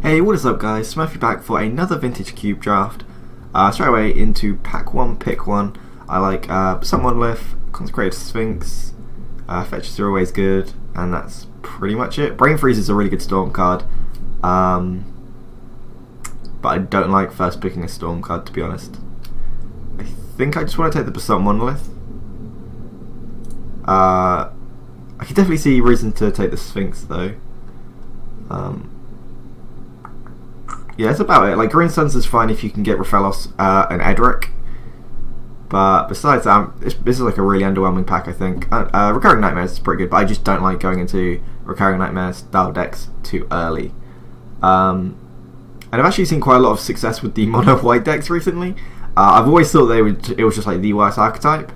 Hey, what is up guys? Smurfy back for another Vintage Cube draft. Straight away into pack 1, pick 1. I like Sun Monolith, Consecrated Sphinx, Fetches are always good, and that's pretty much it. Brain Freeze is a really good Storm card, but I don't like first picking a Storm card, to be honest. I think I just want to take the Sun Monolith. I can definitely see reason to take the Sphinx though. Yeah, that's about it. Like, Green Suns is fine if you can get Raphaelos and Edric. But besides that, this is like a really underwhelming pack, I think. Recurring Nightmares is pretty good, but I just don't like going into Recurring Nightmares style decks too early. And I've actually seen quite a lot of success with the mono white decks recently. I've always thought it was just like the worst archetype.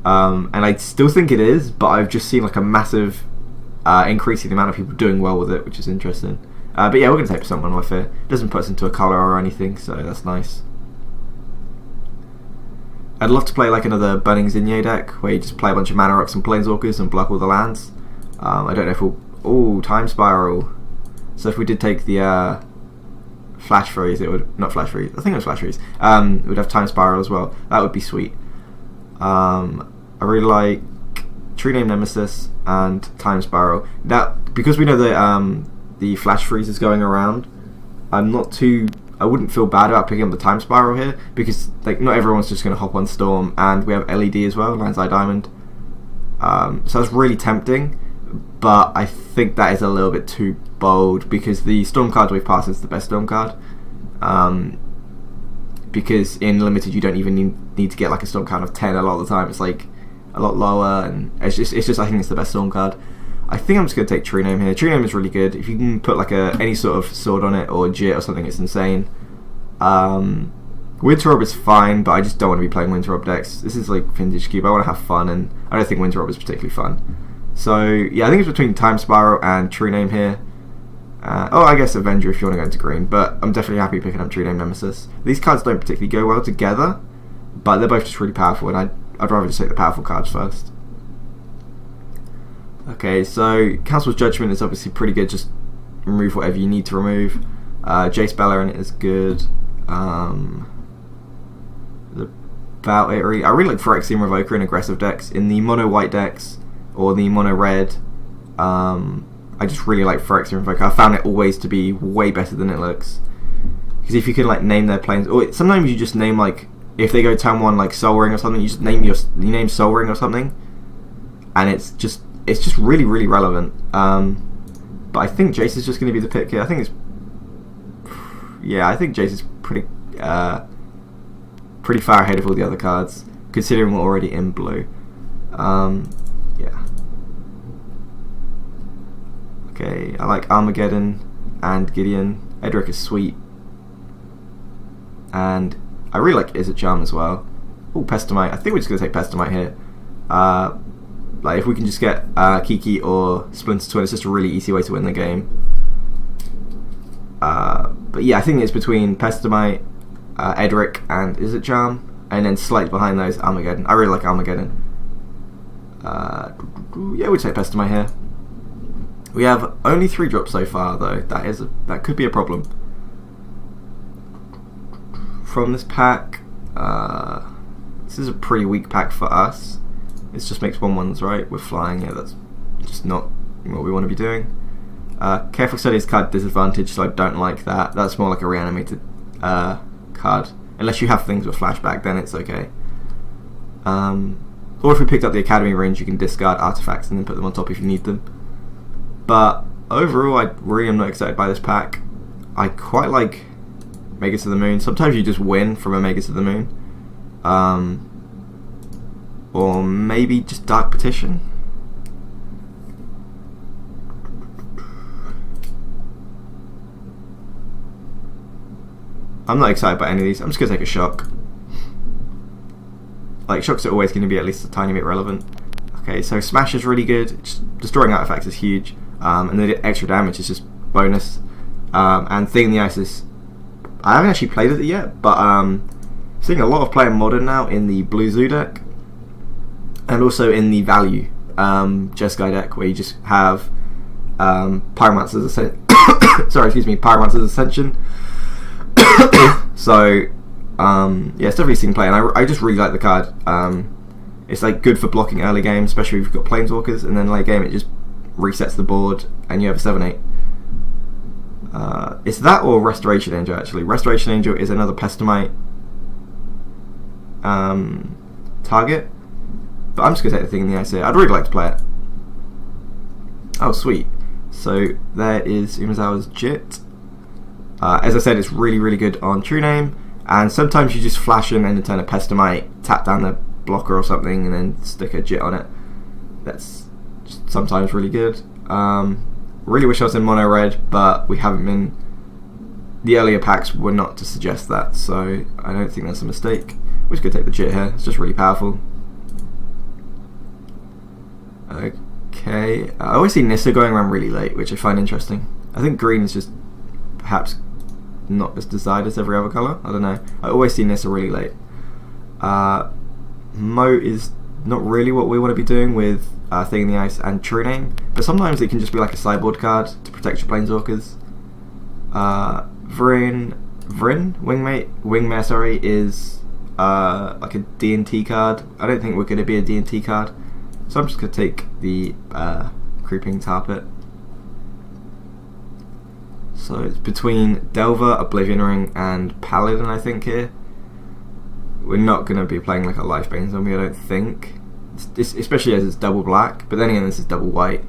And I still think it is, but I've just seen like a massive increase in the amount of people doing well with it, which is interesting. But yeah, we're going to take someone with it. It doesn't put us into a colour or anything, so that's nice. I'd love to play like another Burning Zinye deck, where you just play a bunch of Mana Rocks and Planeswalkers and block all the lands. I don't know if we'll... Ooh, Time Spiral. So if we did take the Flash Freeze, it would... Not Flash Freeze, I think it was Flash Freeze. It would have Time Spiral as well. That would be sweet. I really like Tree Name Nemesis and Time Spiral. That, because we know that the Flash Freeze is going around, I wouldn't feel bad about picking up the Time Spiral here, because like not everyone's just going to hop on Storm, and we have LED as well, Land's Eye Diamond. So that's really tempting, but I think that is a little bit too bold, because the Storm card we've passed is the best Storm card. Because in Limited you don't even need to get like a Storm card of 10 a lot of the time. It's like a lot lower, and it's just I think it's the best Storm card. I think I'm just going to take Tree Name here. Tree Name is really good. If you can put like any sort of sword on it, or Jit or something, it's insane. Winter Orb is fine, but I just don't want to be playing Winter Orb decks. This is like Vintage Cube. I want to have fun, and I don't think Winter Orb is particularly fun. So yeah, I think it's between Time Spiral and Tree Name here. I guess Avenger if you want to go into green, but I'm definitely happy picking up Tree Name Nemesis. These cards don't particularly go well together, but they're both just really powerful, and I'd rather just take the powerful cards first. Okay, so Council's Judgment is obviously pretty good. Just remove whatever you need to remove. Jace Beleren is good. About it really. I really like Phyrexian Revoker in aggressive decks. In the mono white decks or the mono red, I just really like Phyrexian Revoker. I found it always to be way better than it looks. Because if you can like name their planes, or sometimes you just name like, if they go turn 1 like Soul Ring or something, you just name Soul Ring or something, and it's just really, really relevant. But I think Jace is just going to be the pick here. I think Jace is pretty far ahead of all the other cards, considering we're already in blue. Yeah. Okay, I like Armageddon and Gideon. Edric is sweet. And I really like Izzet Charm as well. Oh, Pestamite. I think we're just going to take Pestamite here. Like, if we can just get Kiki or Splinter Twin, it's just a really easy way to win the game. But yeah, I think it's between Pestamite, Edric, and Izzet Charm, and then slightly behind those, Armageddon. I really like Armageddon. Yeah, we'll take Pestamite here. We have only 3 drops so far, though. That could be a problem. From this pack, this is a pretty weak pack for us. It just makes 1/1s, right? We're flying, yeah, that's just not what we want to be doing. Careful Study is card disadvantage, so I don't like that. That's more like a reanimated card. Unless you have things with flashback, then it's okay. Or if we picked up the Academy range, you can discard artifacts and then put them on top if you need them. But overall, I really am not excited by this pack. I quite like Mega to the Moon. Sometimes you just win from a Mega to the Moon. Or maybe just Dark Petition. I'm not excited by any of these. I'm just going to take a Shock. Like, Shocks are always going to be at least a tiny bit relevant. Okay, so Smash is really good. Just destroying artifacts is huge. And the extra damage is just bonus. And Thing in the Ice is... I haven't actually played it yet, but seeing a lot of play in Modern now in the Blue Zoo deck. And also in the Value Jeskai deck, where you just have Pyromancers sorry, excuse me, Pyromancer's Ascension. So, yeah, it's definitely seen play, and I just really like the card. It's like good for blocking early game, especially if you've got Planeswalkers, and then late game it just resets the board, and you have a 7/8. It's that or Restoration Angel, actually. Restoration Angel is another Pestamite target, but I'm just going to take the Thing in the Ice here. I'd really like to play it. Oh, sweet. So there is Umezawa's Jit. As I said, it's really, really good on True Name, and sometimes you just flash in and then turn a Pestamite, tap down the blocker or something, and then stick a Jit on it. That's just sometimes really good. Really wish I was in mono red, but we haven't been. The earlier packs were not to suggest that, so I don't think that's a mistake. We're just going to take the Jit here, it's just really powerful. Okay, I always see Nissa going around really late, which I find interesting. I think green is just perhaps not as desired as every other colour, I don't know. I always see Nissa really late. Mo is not really what we want to be doing with Thing in the Ice and True Name, but sometimes it can just be like a sideboard card to protect your Planeswalkers. Wingmare, sorry, is like a D&T card. I don't think we're going to be a D&T card, so I'm just going to take the Creeping Tar Pit. So it's between Delver, Oblivion Ring, and Paladin, I think, here. We're not going to be playing like a Lifebane Zombie, I don't think. Especially as it's double black, but then again, this is double white.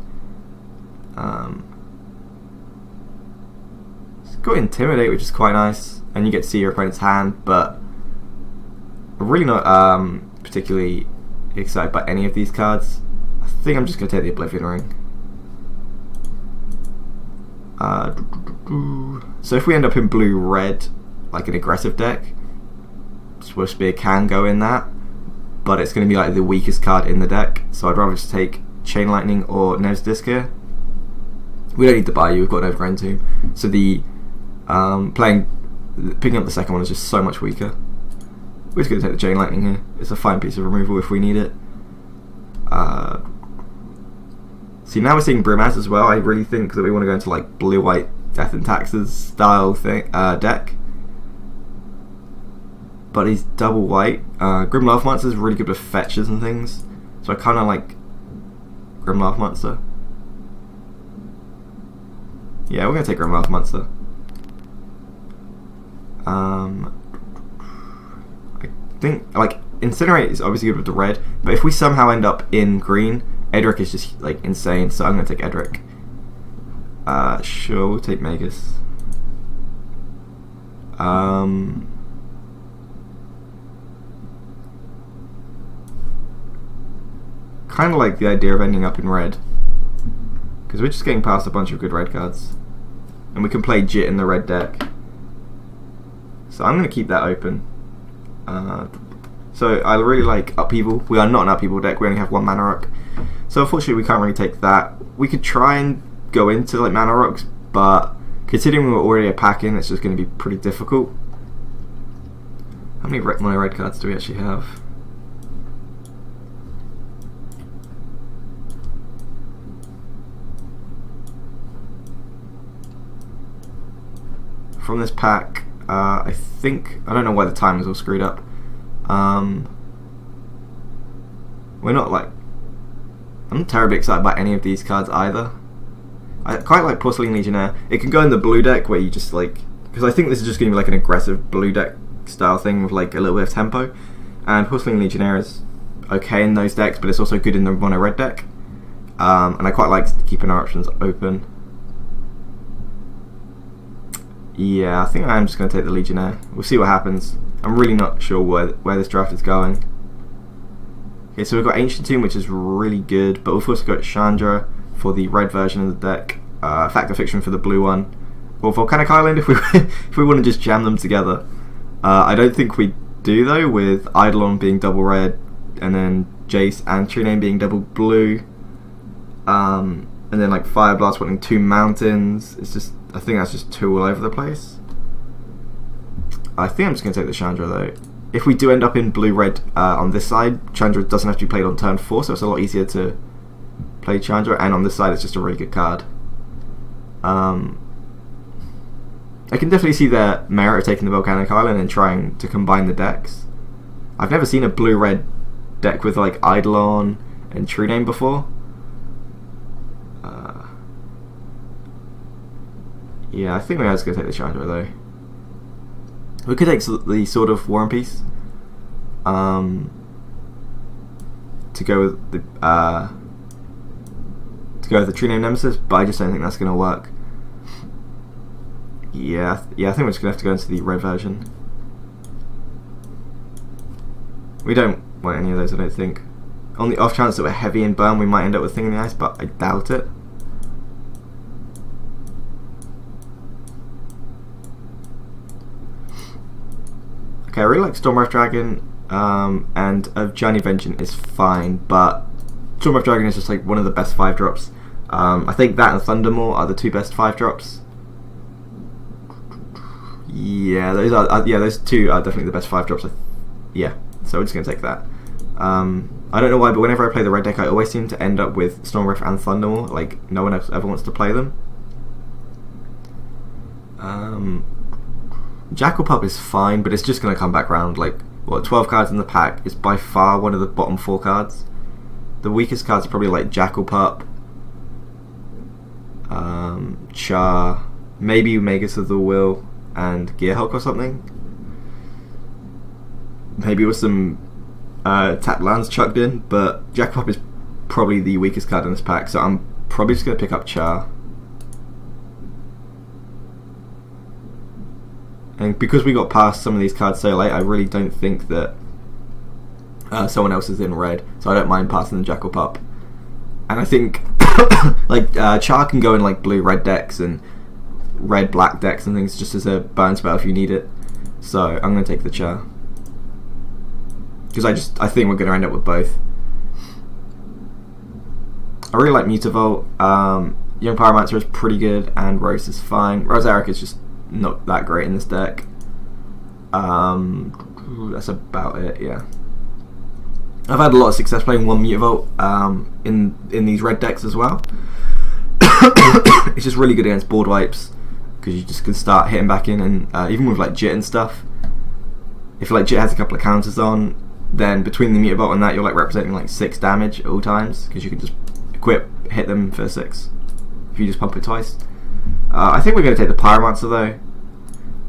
It's got Intimidate, which is quite nice, and you get to see your opponent's hand, but I'm really not particularly excited by any of these cards. I think I'm just going to take the Oblivion Ring. So if we end up in blue-red, like an aggressive deck, Swift Spear can go in that, but it's going to be like the weakest card in the deck, so I'd rather just take Chain Lightning or Nev's Disc here. We don't need to buy you, we've got an Overgrown Tomb, so the picking up the second one is just so much weaker. We're just going to take the Chain Lightning here. It's a fine piece of removal if we need it. See, now we're seeing Brimaz as well. I really think that we want to go into like blue-white Death and Taxes style thing deck. But he's double white. Grim Lava Monster is really good with fetches and things, so I kind of like Grim Lava Monster. Yeah, we're going to take Grim Lava Monster. I think like Incinerate is obviously good with the red, but if we somehow end up in green, Edric is just like insane, so I'm going to take Edric. Sure, we'll take Magus. Kind of like the idea of ending up in red, because we're just getting past a bunch of good red cards, and we can play Jit in the red deck. So I'm going to keep that open. So I really like Upheaval. We are not an Upheaval deck, we only have one Mana Rock, so unfortunately we can't really take that. We could try and go into like Mana Rocks, but considering we're already a pack in, it's just going to be pretty difficult. How many mono red cards do we actually have? From this pack, I think, I don't know why the time is all screwed up. We're not like, I'm not terribly excited by any of these cards either. I quite like Porcelain Legionnaire. It can go in the blue deck where you just like, because I think this is just going to be like an aggressive blue deck style thing with like a little bit of tempo. And Porcelain Legionnaire is okay in those decks, but it's also good in the mono red deck. And I quite like keeping our options open. Yeah, I think I'm just going to take the Legionnaire. We'll see what happens. I'm really not sure where this draft is going. Okay, so we've got Ancient Tomb, which is really good, but we've also got Chandra for the red version of the deck, Fact or Fiction for the blue one, or Volcanic Island if we if we want to just jam them together. I don't think we do though, with Eidolon being double red, and then Jace and True Name being double blue, and then like Fire Blast wanting two mountains. It's just, I think that's just two all over the place. I think I'm just going to take the Chandra though. If we do end up in blue-red on this side, Chandra doesn't have to be played on turn 4, so it's a lot easier to play Chandra, and on this side it's just a really good card. I can definitely see the merit of taking the Volcanic Island and trying to combine the decks. I've never seen a blue-red deck with like Eidolon and True Name before. Yeah, I think we're just going to take the Chandra though. We could take the Sword of War and Peace to go with the True Name Nemesis, but I just don't think that's going to work. Yeah, I think we're just going to have to go into the red version. We don't want any of those, I don't think. On the off chance that we're heavy in burn, we might end up with Thing in the Ice, but I doubt it. Okay, I really like Stormwrath Dragon, and Journey Vengeance is fine, but Stormwrath Dragon is just like one of the best 5-drops. I think that and Thundermaw are the 2 best 5-drops. Yeah, those 2 are definitely the best 5-drops. Yeah, so we're just going to take that. I don't know why, but whenever I play the red deck, I always seem to end up with Stormwrath and Thundermaw. Like, no one else ever wants to play them. Jackal Pup is fine, but it's just going to come back round. Like, 12 cards in the pack is by far one of the bottom 4 cards. The weakest cards are probably like Jackal Pup, Char, maybe Magus of the Will, and Gearhulk or something. Maybe with some tap lands chucked in, but Jackal Pup is probably the weakest card in this pack, so I'm probably just going to pick up Char. And because we got past some of these cards so late, I really don't think that someone else is in red, so I don't mind passing the Jackal Pup. And I think like Char can go in like blue-red decks and red-black decks and things just as a burn spell if you need it. So I'm going to take the Char. Because I think we're going to end up with both. I really like Mutavault. Young Pyromancer is pretty good, and Rose is fine. Rosaric is just not that great in this deck. That's about it, yeah. I've had a lot of success playing one Mutavault in these red decks as well. It's just really good against board wipes, because you just can start hitting back in, and even with like Jit and stuff, if like Jit has a couple of counters on, then between the Mutavault and that, you're like representing like 6 damage at all times, because you can just equip, hit them for 6 if you just pump it twice. I think we're going to take the Pyromancer though.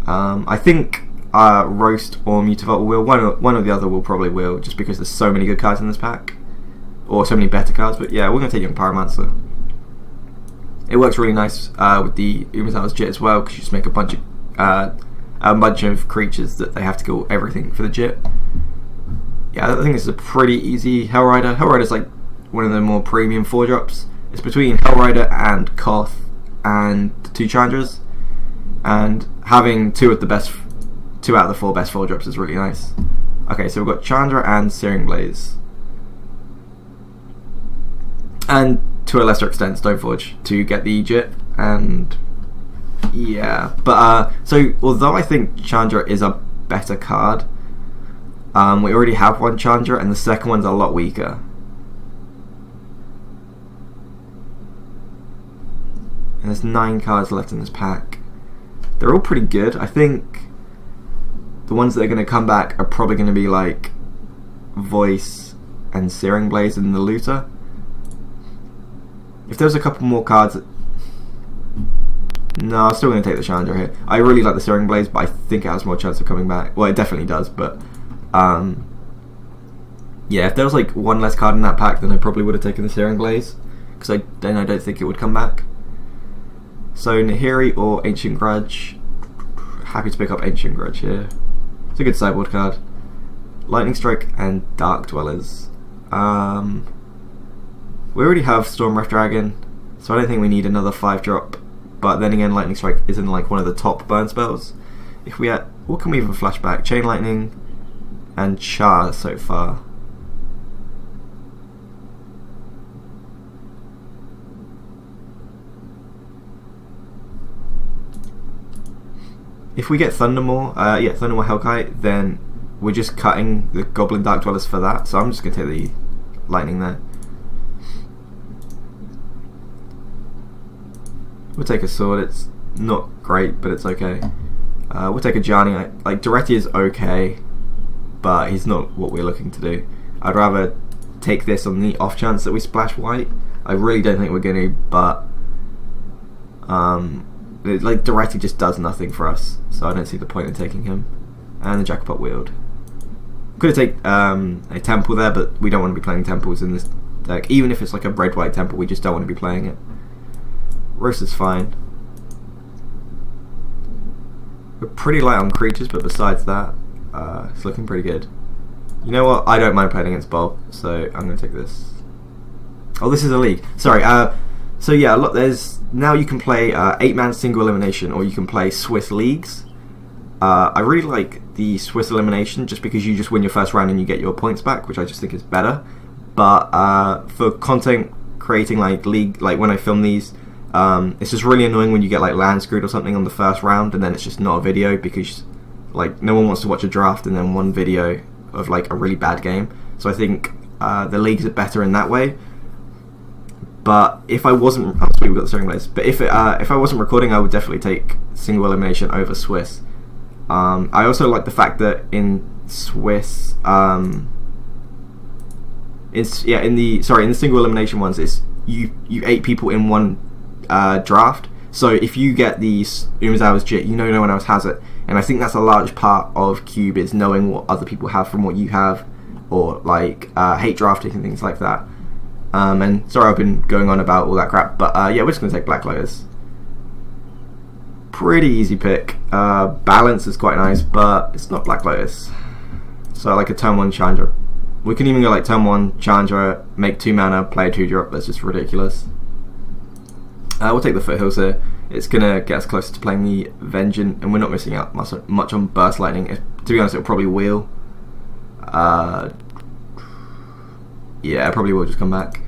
I think Roast or Mutavault will. One or the other will probably will, just because there's so many good cards in this pack, or so many better cards. But yeah, we're going to take Young Pyromancer. It works really nice with the Umazal's Jit as well, because you just make a bunch of creatures that they have to kill everything for the Jit. Yeah, I think this is a pretty easy Hellrider. Hellrider's like one of the more premium 4-drops. It's between Hellrider and Koth and 2 Chandras, and having 2 out of the 4 best 4-drops is really nice. Okay, so we've got Chandra and Searing Blaze, and to a lesser extent Stoneforge to get the Jit. And yeah, but so although I think Chandra is a better card, we already have one Chandra, and the second one's a lot weaker. And there's 9 cards left in this pack. They're all pretty good. I think the ones that are going to come back are probably going to be like Voice and Searing Blaze and the Looter. If there was a couple more cards... No, I'm still going to take the Chandra here. I really like the Searing Blaze, but I think it has more chance of coming back. Well, it definitely does, but... yeah, if there was like one less card in that pack, then I probably would have taken the Searing Blaze, because I don't think it would come back. So Nahiri or Ancient Grudge. Happy to pick up Ancient Grudge here. It's a good sideboard card. Lightning Strike and Dark Dwellers. We already have Stormwrath Dragon, so I don't think we need another 5-drop. But then again, Lightning Strike isn't like one of the top burn spells. If we had, what can we even flash back? Chain Lightning and Char so far. If we get Thundermaw, Thundermaw Hellkite, then we're just cutting the Goblin Dark Dwellers for that. So I'm just going to take the Lightning there. We'll take a Sword. not great, but it's okay. We'll take a Gianni. Like, Duretti is okay, but he's not what we're looking to do. I'd rather take this on the off chance that we splash white. I really don't think we're going to, but like, Duretti just does nothing for us, so I don't see the point in taking him. And the Jackpot Wield. Could have taken a Temple there, but we don't want to be playing Temples in this deck. Even if it's like a red-white Temple, we just don't want to be playing it. Roast is fine. We're pretty light on creatures, but besides that, it's looking pretty good. You know what? I don't mind playing against Bolt, so I'm going to take this. Oh, this is a league. Sorry. So yeah, look, there's now you can play 8-man single elimination, or you can play Swiss leagues. I really like the Swiss elimination just because you just win your first round and you get your points back, which I just think is better. But for content creating, like league, like when I film these, it's just really annoying when you get like land screwed or something on the first round and then it's just not a video because like no one wants to watch a draft and then one video of like a really bad game. So I think the leagues are better in that way. But if I wasn't, oh sweet, we got the steering blades. But if I wasn't recording, I would definitely take single elimination over Swiss. I also like the fact that in Swiss, in the single elimination ones, it's you 8 people in one draft. So if you get these Umezawa's Jit, you know no one else has it, and I think that's a large part of Cube is knowing what other people have from what you have, or like hate drafting and things like that. And sorry I've been going on about all that crap, but yeah, we're just gonna take Black Lotus. Pretty easy pick. Balance is quite nice, but it's not Black Lotus. So like a turn 1 Chandra. We can even go like turn 1 Chandra, make 2 mana, play a 2-drop. That's just ridiculous. We'll take the Foothills here. It's gonna get us closer to playing the Vengeance, and we're not missing out much on Burst Lightning. To be honest, it'll probably wheel. Yeah, I probably will just come back.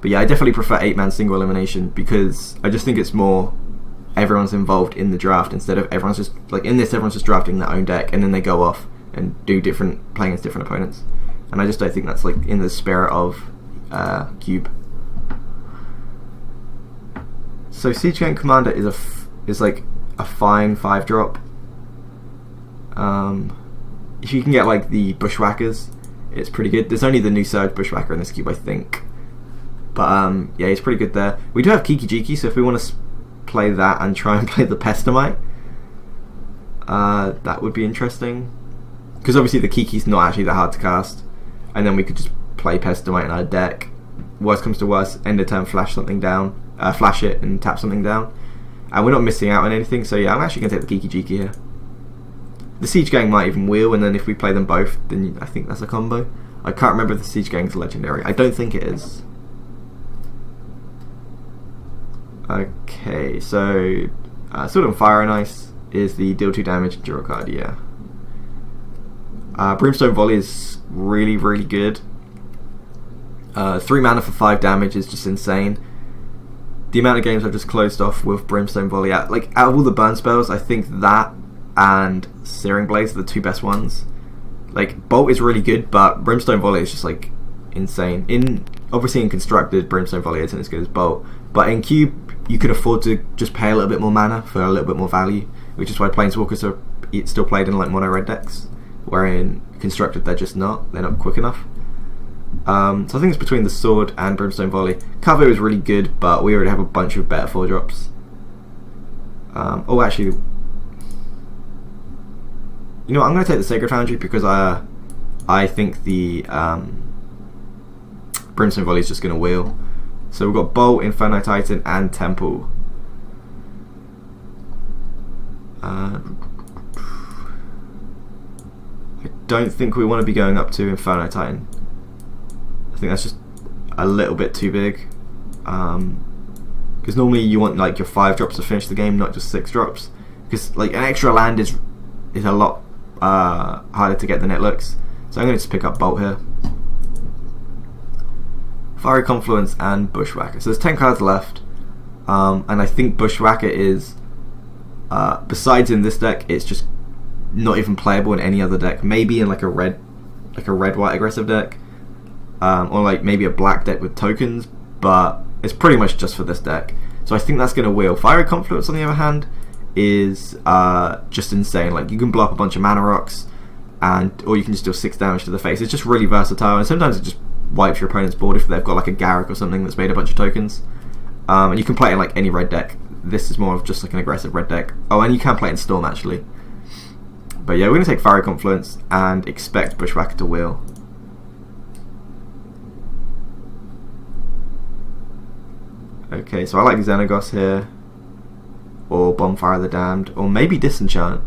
But yeah, I definitely prefer 8-man single elimination because I just think it's more everyone's involved in the draft instead of everyone's just like in this everyone's just drafting their own deck and then they go off and do playing against different opponents, and I just don't think that's like in the spirit of Cube. So Siege Gang Commander is like a fine 5-drop. If you can get like the Bushwhackers, it's pretty good. There's only the new Surge Bushwhacker in this cube, I think, but yeah, he's pretty good there. We do have Kiki Jiki, so if we want to play that and try and play the Pestamite, that would be interesting, because obviously the Kiki's not actually that hard to cast, and then we could just play Pestamite in our deck. Worst comes to worst, end of turn, flash something down, flash it and tap something down, and we're not missing out on anything. So yeah, I'm actually going to take the Kiki Jiki here. The Siege Gang might even wheel, and then if we play them both, then I think that's a combo. I can't remember if the Siege Gang's legendary. I don't think it is. Okay, so Sword on Fire and Ice is the deal 2 damage draw card, yeah. Brimstone Volley is really, really good. 3 mana for 5 damage is just insane. The amount of games I've just closed off with Brimstone Volley, out of all the burn spells, I think that and Searing Blades are the 2 best ones. Like, Bolt is really good, but Brimstone Volley is just like insane. Obviously in Constructed, Brimstone Volley isn't as good as Bolt, but in Cube you could afford to just pay a little bit more mana for a little bit more value, which is why Planeswalkers are still played in like mono red decks, where in Constructed they're not quick enough. So I think it's between the Sword and Brimstone Volley. Cavu is really good, but we already have a bunch of better 4-drops. Oh, actually, you know what, I'm going to take the Sacred Foundry because I think the Brimstone Volley is just going to wheel. So we've got Bolt, Inferno Titan, and Temple. I don't think we want to be going up to Inferno Titan. I think that's just a little bit too big. Because normally you want like your 5-drops to finish the game, not just 6-drops. Because like an extra land is a lot harder to get than it looks. So I'm going to just pick up Bolt here. Fiery Confluence and Bushwhacker. So there's 10 cards left, and I think Bushwhacker is, besides in this deck, it's just not even playable in any other deck. Maybe in like a red-white aggressive deck, or like maybe a black deck with tokens, but it's pretty much just for this deck. So I think that's going to wheel. Fiery Confluence, on the other hand, is just insane. Like, you can blow up a bunch of mana rocks, or you can just deal 6 damage to the face. It's just really versatile, and sometimes it just wipes your opponent's board if they've got like a Garruk or something that's made a bunch of tokens. And you can play it in like any red deck. This is more of just like an aggressive red deck. Oh, and you can play it in Storm actually. But yeah, we're going to take Fiery Confluence and expect Bushwhacker to wheel. Okay, so I like Xenagos here, or Bonfire of the Damned, or maybe Disenchant.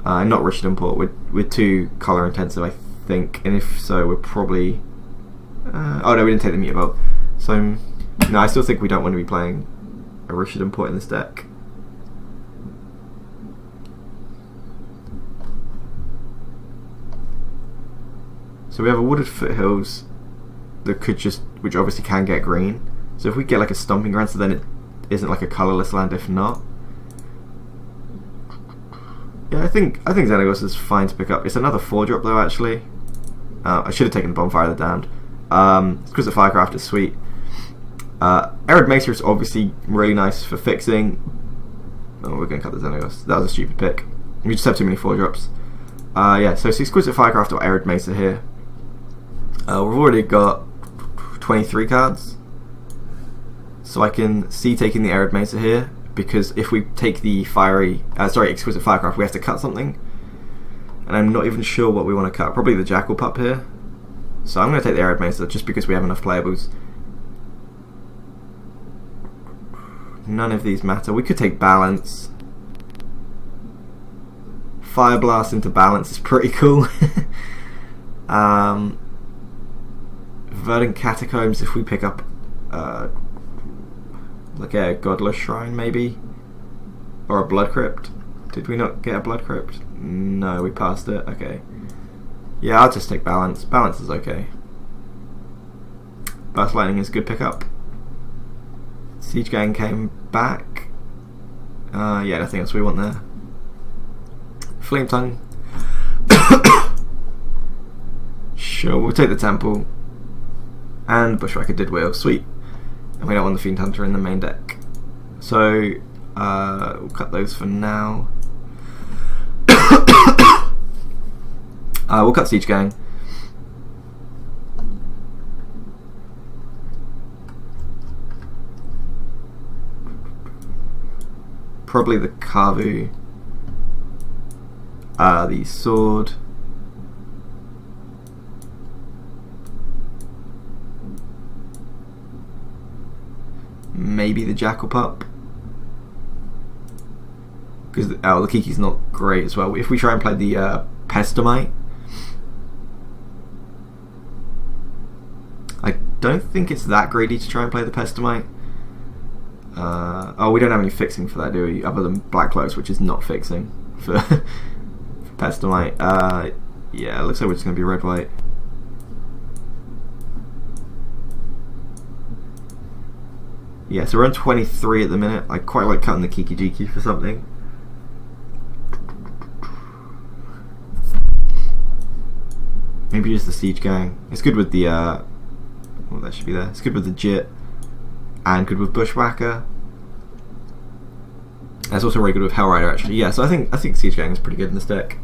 Not Richard Import. We're too color intensive, I think, and if so, we're probably. Oh no, we didn't take the Meteor Bolt. So no, I still think we don't want to be playing a Richard Import in this deck. So we have a Wooded Foothills that could just, which obviously can get green. So if we get like a Stomping Ground, so then it isn't like a colourless land if not. Yeah, I think Xenagos is fine to pick up. It's another 4-drop though actually. I should have taken the Bonfire of the Damned. Exquisite Firecraft is sweet. Arid Mesa is obviously really nice for fixing. Oh, we're going to cut the Xenagos. That was a stupid pick. We just have too many 4-drops. Yeah, so it's Exquisite Firecraft or Arid Mesa here. We've already got 23 cards. So I can see taking the Arid Mesa here, because if we take the Exquisite Firecraft, we have to cut something. And I'm not even sure what we want to cut. Probably the Jackal Pup here. So I'm going to take the Arid Mesa just because we have enough playables. None of these matter. We could take Balance. Fire Blast into Balance is pretty cool. Verdant Catacombs if we pick up like a Godless Shrine maybe, or a Blood Crypt. Did we not get a Blood Crypt? No, we passed it. Okay. Yeah, I'll just take Balance. Balance is okay. Burst Lightning is a good pickup. Siege Gang came back. Yeah, nothing else we want there. Flame Tongue. Sure, we'll take the Temple. And Bushwhacker did wheel. Sweet. And we don't want the Fiend Hunter in the main deck. So, we'll cut those for now. We'll cut Siege Gang. Probably the Kavu. The Sword. Maybe the Jackal Pup. Because the Kiki's not great as well. If we try and play the Pestomite, I don't think it's that greedy to try and play the Pestomite. Oh, we don't have any fixing for that, do we? Other than Black Cloaks, which is not fixing for, for Pestomite. Yeah, it looks like we're just going to be red-white. Yeah, so we're on 23 at the minute. I quite like cutting the Kiki Jiki for something. Maybe just the Siege Gang. It's good with the well, that should be there. It's good with the Jit, and good with Bushwhacker. That's also really good with Hellrider actually. Yeah, so I think Siege Gang is pretty good in this deck.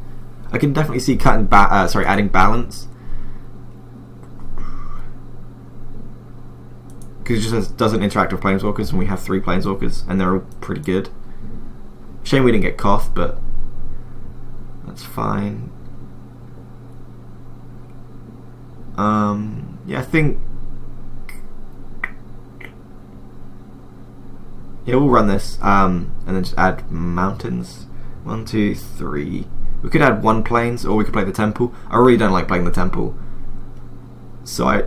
I can definitely see adding Balance. Because it just doesn't interact with Planeswalkers, and we have 3 Planeswalkers, and they're all pretty good. Shame we didn't get Koth, but that's fine. Yeah, I think. Yeah, we'll run this, and then just add mountains. 1, 2, 3. We could add 1 plains, or we could play the temple. I really don't like playing the temple, so I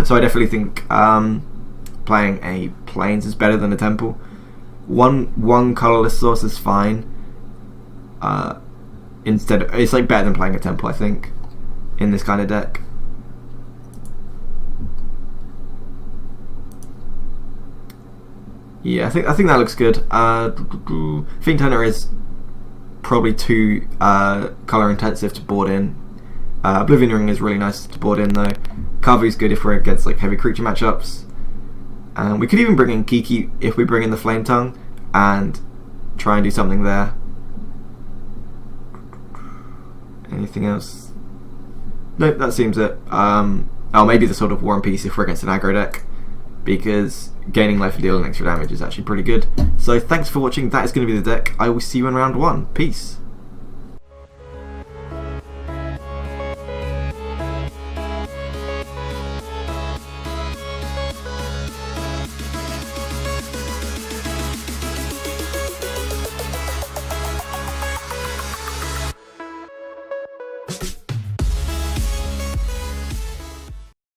definitely think playing a plains is better than a temple. One colorless source is fine. It's like better than playing a temple, I think, in this kind of deck. Yeah, I think that looks good. Fiend Hunter is probably too color intensive to board in. Oblivion Ring is really nice to board in though. Kavu's good if we're against like heavy creature matchups. And we could even bring in Kiki if we bring in the Flame Tongue and try and do something there. Anything else? Nope, that seems it. Oh, maybe the Sword of War and Peace if we're against an aggro deck, because gaining life and dealing extra damage is actually pretty good. So thanks for watching. That is going to be the deck. I will see you in round 1. Peace.